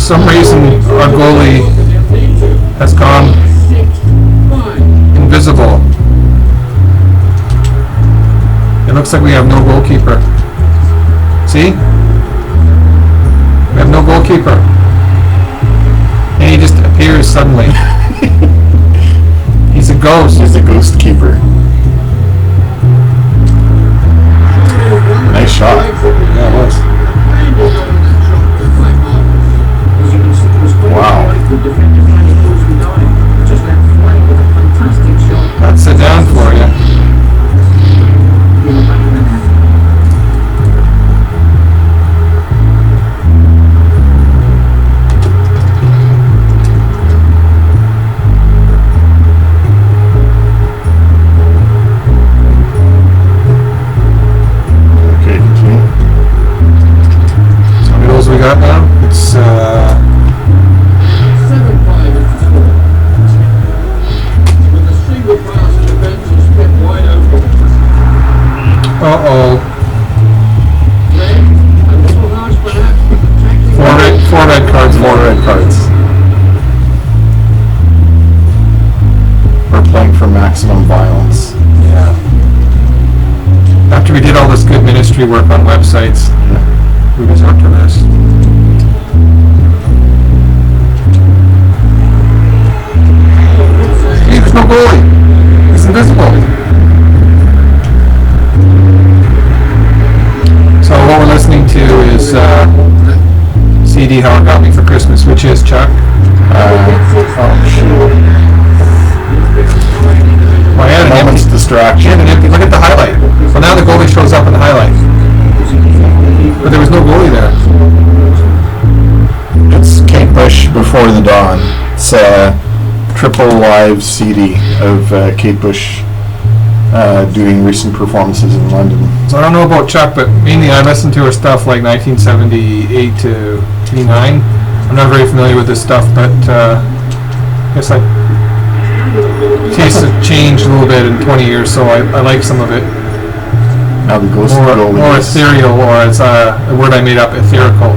some reason, our goalie has gone invisible. It looks like we have no goalkeeper. See? We have no goalkeeper. And he just appears suddenly. He's a ghost. He's a ghost keeper. Nice shot. Yeah, it was. Wow. That's a down for you. Okay, continue. How many goals we got now? It's uh-oh. Four red cards. Four red cards. We're playing for maximum violence. Yeah. After we did all this good ministry work on websites, we resort to this. Hey, there's no goalie. He's invisible. So what we're listening to is CD How It Got Me for Christmas, which is Chuck. Well, I had an Moment's empty distraction. Look at the highlight. Well, now the goalie shows up in the highlight. But there was no goalie there. It's Kate Bush Before the Dawn. It's a triple live CD of Kate Bush doing recent performances in London. So I don't know about Chuck, but mainly I listened to her stuff like 1978 to 89. I'm not very familiar with this stuff, but I guess I tastes have changed a little bit in 20 years, so I like some of it. Now the ghost goalie. More ethereal, or it's a word I made up, etherical.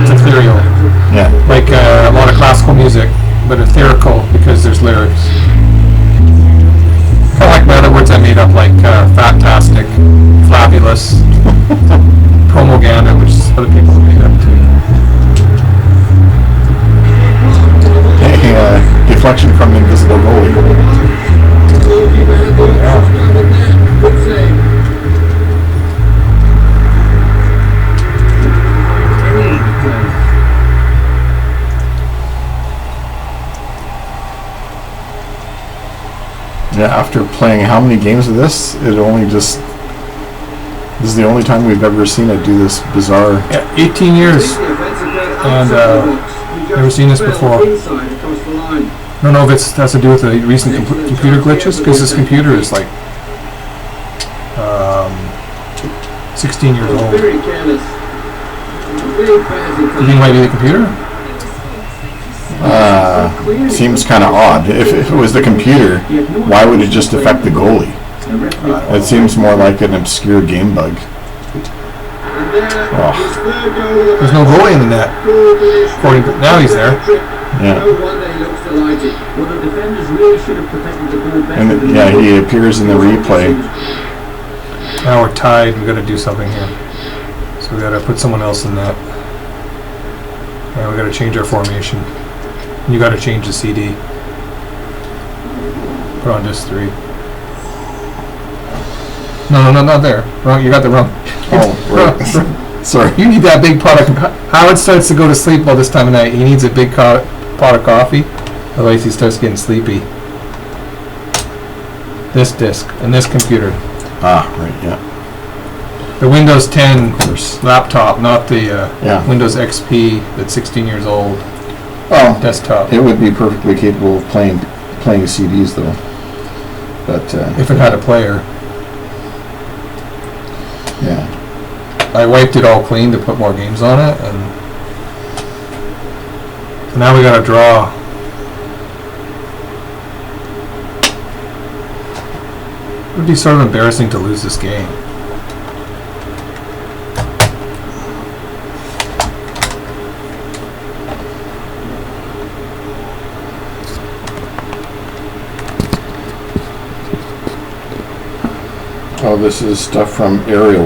It's ethereal. Yeah. Like a lot of classical music, but ethereal because there's lyrics. Kind of like my other words I made up, like fantastic, fabulous, promoganda, which is other people have made up too. Deflection from the invisible goalie. Yeah, after playing how many games of this, this is the only time we've ever seen it do this bizarre. Yeah, 18 years, and never seen this before. I don't know if it has to do with the recent computer glitches, because this computer is like 16 years old. You think it might be the computer? Seems kind of odd. If it was the computer, why would it just affect the goalie? It seems more like an obscure game bug. Oh. There's no goalie in the net. According to, now he's there. Yeah. And yeah, he appears in the replay. Now we're tied. We've got to do something here. So we got to put someone else in that. Yeah, we got to change our formation. You got to change the CD. Put on just 3. No, not there. Wrong. You got the wrong. Oh, right. Sorry. You need that big pot of. Howard starts to go to sleep all this time of night. He needs a big pot of coffee. Otherwise, he starts getting sleepy. This disc and this computer. Ah, right. Yeah. The Windows 10 laptop, not the Windows XP that's 16 years old. Oh, desktop. It would be perfectly capable of playing CDs though. But if it had a player. Yeah. I wiped it all clean to put more games on it, and now we got to draw. It would be sort of embarrassing to lose this game. Oh, this is stuff from Ariel.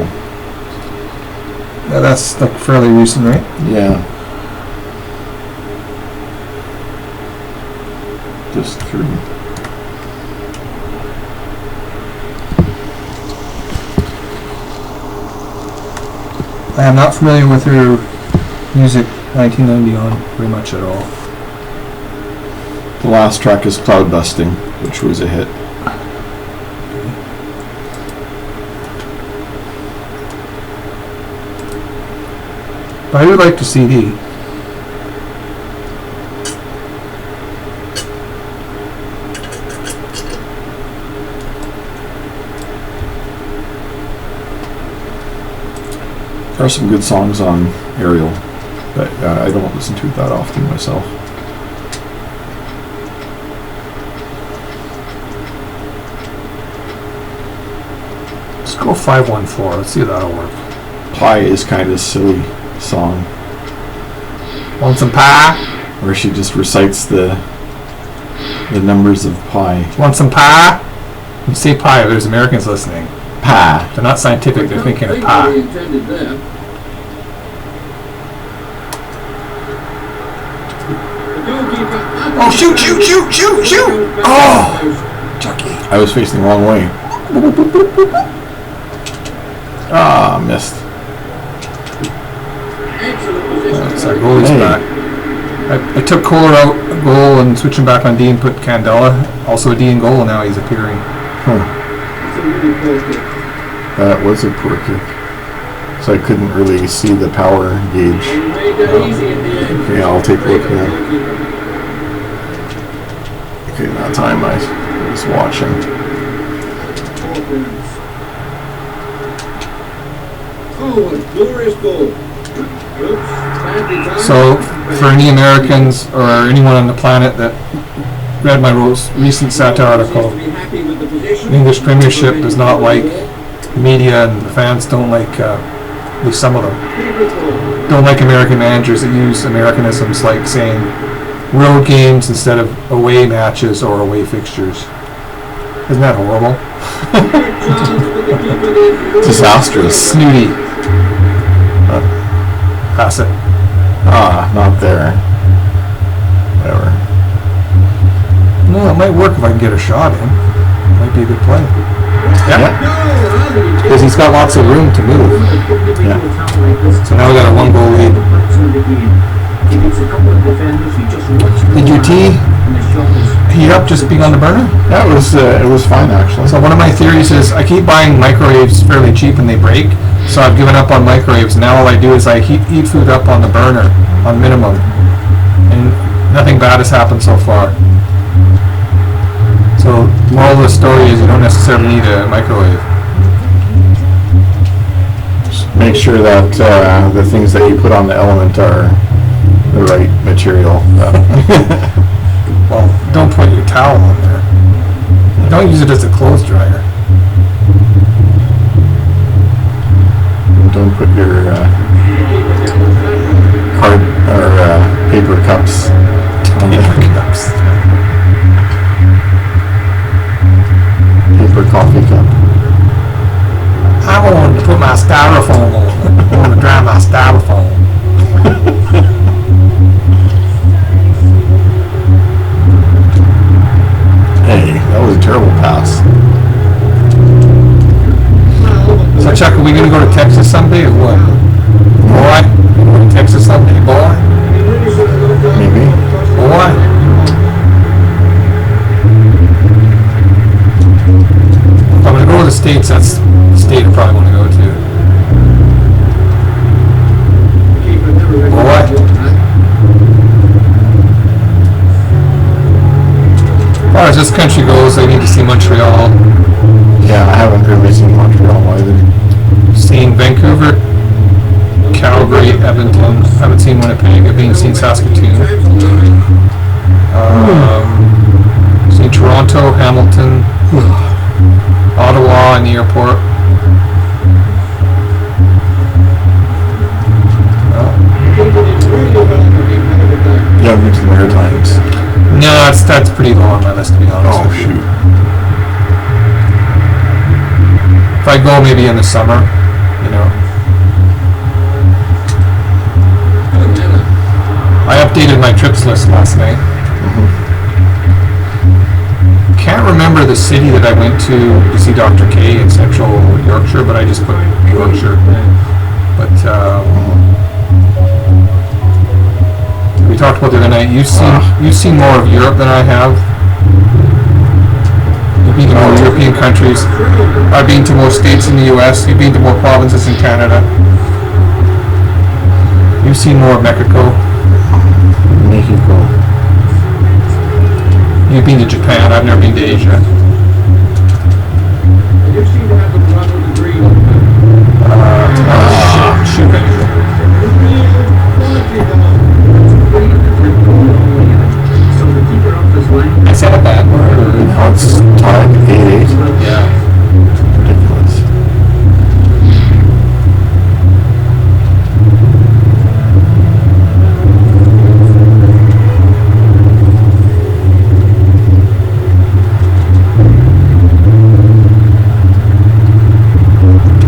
Yeah, that's like fairly recent, right? Yeah. Just through. I am not familiar with her music 1990 on very much at all. The last track is Cloud Busting, which was a hit. But I would like the CD. There are some good songs on Ariel, but I don't listen to it that often myself. Let's go 514. Let's see if that'll work. Pie is kind of a silly song, Want some pie? where she just recites the numbers of pi. Want some pie? You say pie, there's Americans listening. Pie. They're not scientific, they're thinking of pie. Oh, shoot! Oh! Chucky. I was facing the wrong way. Ah, missed. It's our goalie's Hey. back. I took Kohler out a goal and switched him back on D and put Candela. Also a D in goal, and now he's appearing. That was a poor kick. So I couldn't really see the power gauge. Okay, I'll take a look now. Okay, that time I was watching. Glorious goal. So, for any Americans or anyone on the planet that read my recent satire article, the English Premiership does not like media, and the fans don't like, at least some of them, don't like American managers that use Americanisms like saying road games instead of away matches or away fixtures. Isn't that horrible? Disastrous. Snooty. Pass it. Ah, not there. Whatever. No, it might work if I can get a shot in. Might be a good play. Yeah. Because he's got lots of room to move. Yeah. So now we got a 1-goal lead. Did your tea heat up just being on the burner? That was it was fine actually. So one of my theories is I keep buying microwaves fairly cheap and they break. So I've given up on microwaves. Now all I do is I heat food up on the burner on minimum. And nothing bad has happened so far. So the moral of the story is you don't necessarily need a microwave. Just make sure that the things that you put on the element are the right material. Well, don't put your towel on there. Don't use it as a clothes dryer. Don't put your card or paper cups on Paper the cups. paper coffee cup. I wanted to put my styrofoam on. I want to dry my styrofoam. Hey, that was a terrible pass. So Chuck, are we going to go to Texas someday or what? Boy? Going to Texas someday, boy? Maybe. Boy? If I'm going to go to the States, that's the state I probably want to go to. Boy? As far as this country goes, I need to see Montreal. Yeah, I haven't really seen Montreal either. Seen Vancouver, Calgary, Edmonton. Haven't seen Winnipeg. I've been seen Saskatoon. Seen Toronto, Hamilton, Ottawa, and the airport. You haven't been to the Maritimes. No, that's pretty low on my list, to be honest. Oh with you. shoot. If I go maybe in the summer, you know. I updated my trips list last night. Can't remember the city that I went to see Dr. K in central Yorkshire, but I just put Yorkshire. But we talked about the other night. You've seen more of Europe than I have. You've been to more European countries. I've been to more states in the U.S. You've been to more provinces in Canada. You've seen more of Mexico. You've been to Japan. I've never been to Asia. You seem to have a brother with the green. Shoot. I said a bad word. Now it's tied 8-8. Yeah. Ridiculous.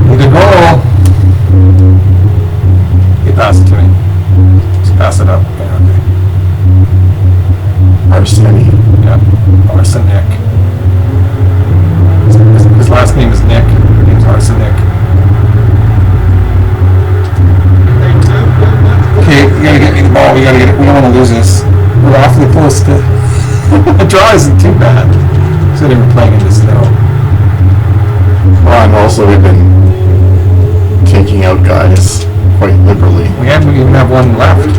Need a goal. He passed it to me. Just pass it up. Yeah, okay. Arseny. Yeah. Arsenic. His last name is Nick. Her name's Arsenic. Okay, you gotta get me the ball. We gotta get it. We don't want to lose this. We're awfully close to. The draw isn't too bad. So they were playing in the snow. Well, and also we've been taking out guys quite liberally. We even have one left.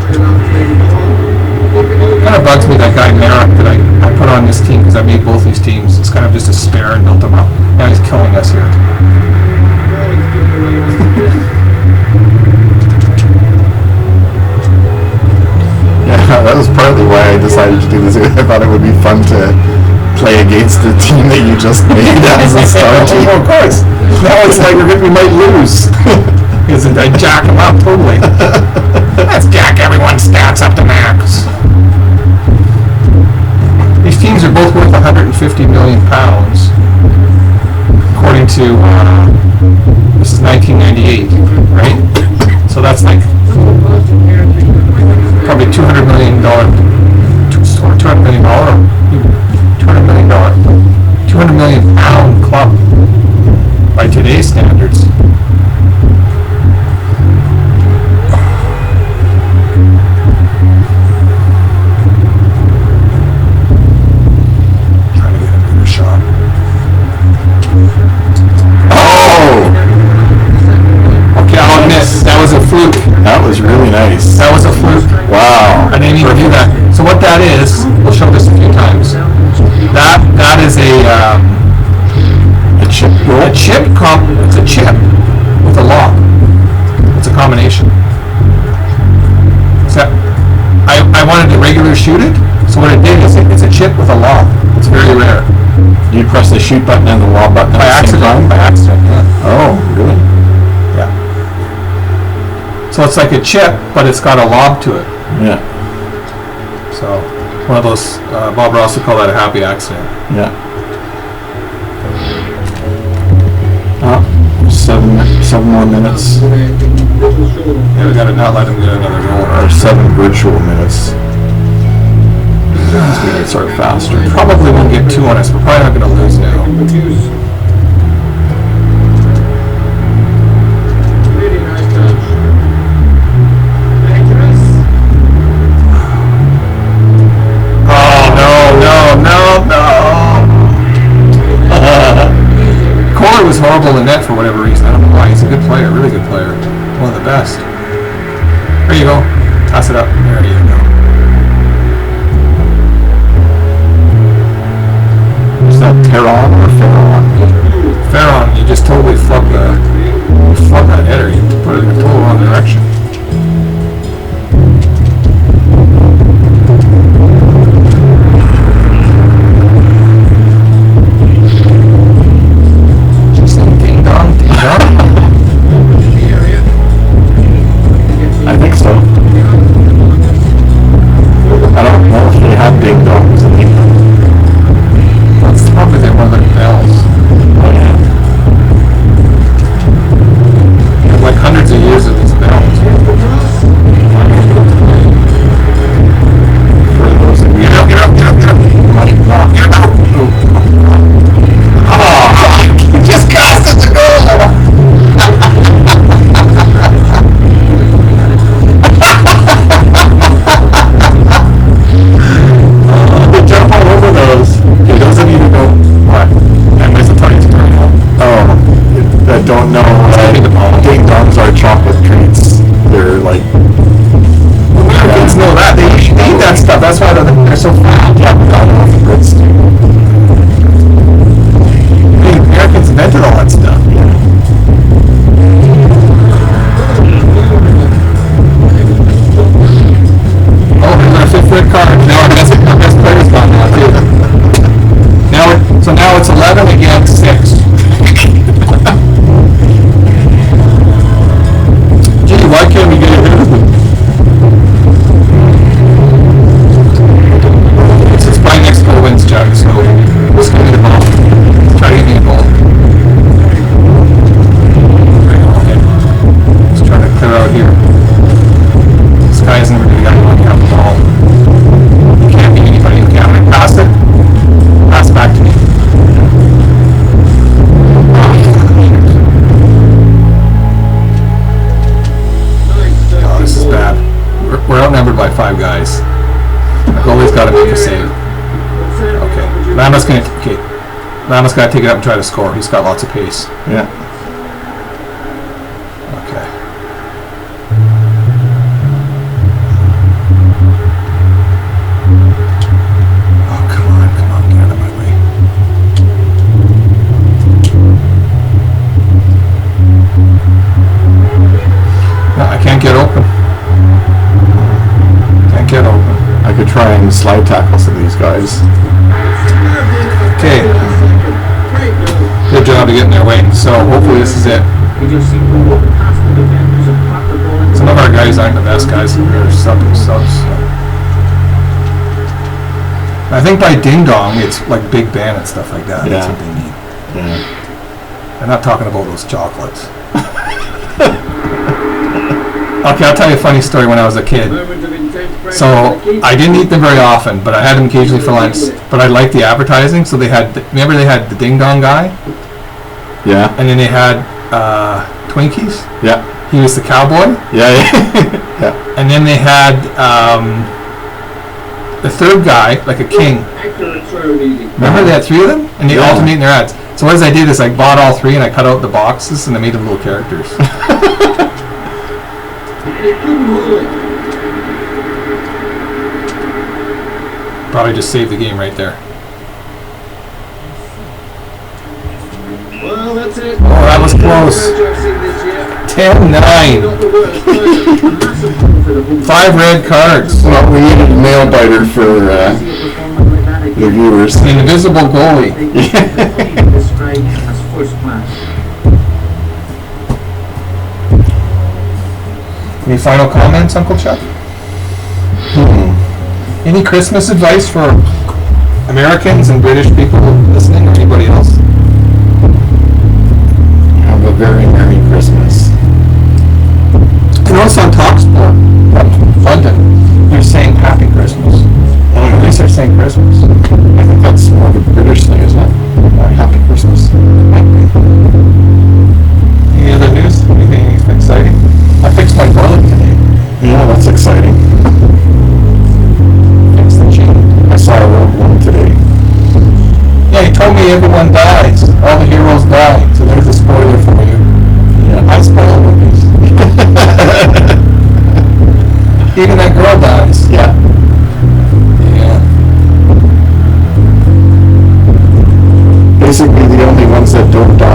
Kind of bugs me, that guy Merrick that I put on this team because I made both these teams. It's kind of just a spare and built them up. Now he's killing us here. Yeah, that was partly why I decided to do this. I thought it would be fun to play against the team that you just made as a star team. Of course. Now it's like we might lose. Because I jack them up totally. Let's jack everyone's stats up to max. These teams are both worth 150 million pounds, according to this is 1998, right? So that's like probably $200 million, or $200 million, $200 million pound club by today's standards. That was really nice. That was a fluke. Wow. I didn't even do that. So what that is, we'll show this a few times. That is a chip goal? It's a chip with a lob. It's a combination. So I wanted to regular shoot it. So what it did is it's a chip with a lob. It's very rare. Do you press the shoot button and the lob button by at the same time? By accident. Yeah. Oh, really? Yeah. So it's like a chip, but it's got a lob to it. Yeah. So one of those, Bob Ross would call that a happy accident. Yeah. Seven more minutes. Yeah, we gotta not let him get another goal. Or 7 virtual minutes. These minutes are faster. Probably won't get 2 on us. We're probably not gonna lose now. Really nice touch. Dangerous. Kohler was horrible in the net for whatever reason. I don't know why. He's a good player, really good player. One of the best. There you go. Toss it up. There you go. Is that Teron or Ferron? Ferron, you just totally flubbed that header. You put it in the total wrong direction. I think so. I don't know if they have ding dongs in England. That's probably one of their bells. Oh yeah. So now it's 11 against 6. Gee, why can't we get ahead of them? It's my next goal wins, Chuck, so let's give me the ball. Try to get me a goal. Okay. Let's try to clear out here. This guy isn't really got to have the ball. Can't be anybody who can. Pass it. Pass back to me. Oh, this is bad. We're outnumbered by 5 guys. The goalie's got to make a save. Okay. Lama's going to. Okay. Lama's got to take it up and try to score. He's got lots of pace. Yeah. Okay. Oh, come on, get out of my way. No, I can't get open. Can't get open. I could try and slide tackle some of these guys. Okay. Good job of getting their way. So hopefully this is it. Some of our guys aren't the best guys. They're subs. I think by Ding Dong, it's like Big Ben and stuff like that. That's Yeah. what they mean. Yeah. I'm not talking about those chocolates. Okay, I'll tell you a funny story when I was a kid. So I didn't eat them very often, but I had them occasionally for lunch. But I liked the advertising, so they had. Remember they had the Ding Dong guy, Yeah. and then they had Twinkies. Yeah. He was the cowboy, Yeah. Yeah. and then they had the third guy, like a king. Remember they had 3 of them, and they Yeah. alternate in their ads. So what I did is I bought all 3 and I cut out the boxes and I made them little characters. Probably just saved the game right there. Well, that's it. Oh, that was close. 10-9. 5 red cards. Well, we needed a nail biter for the viewers. The invisible goalie. Any final comments, Uncle Chuck? Any Christmas advice for Americans and British people listening, or anybody else? Have a very Merry Christmas. And also on TalkSport, London, they're saying Happy Christmas. At least they're saying Christmas. I think that's more of a British thing, isn't it? Happy Christmas. Any other news? Anything exciting? I fixed my toilet today. Yeah, that's exciting. Fixed the chain. I saw a Rogue One today. Yeah, he told me everyone dies. All the heroes die. So there's a spoiler for you. Yeah. I spoil movies. Even that girl dies. Yeah. Yeah. Basically, the only ones that don't die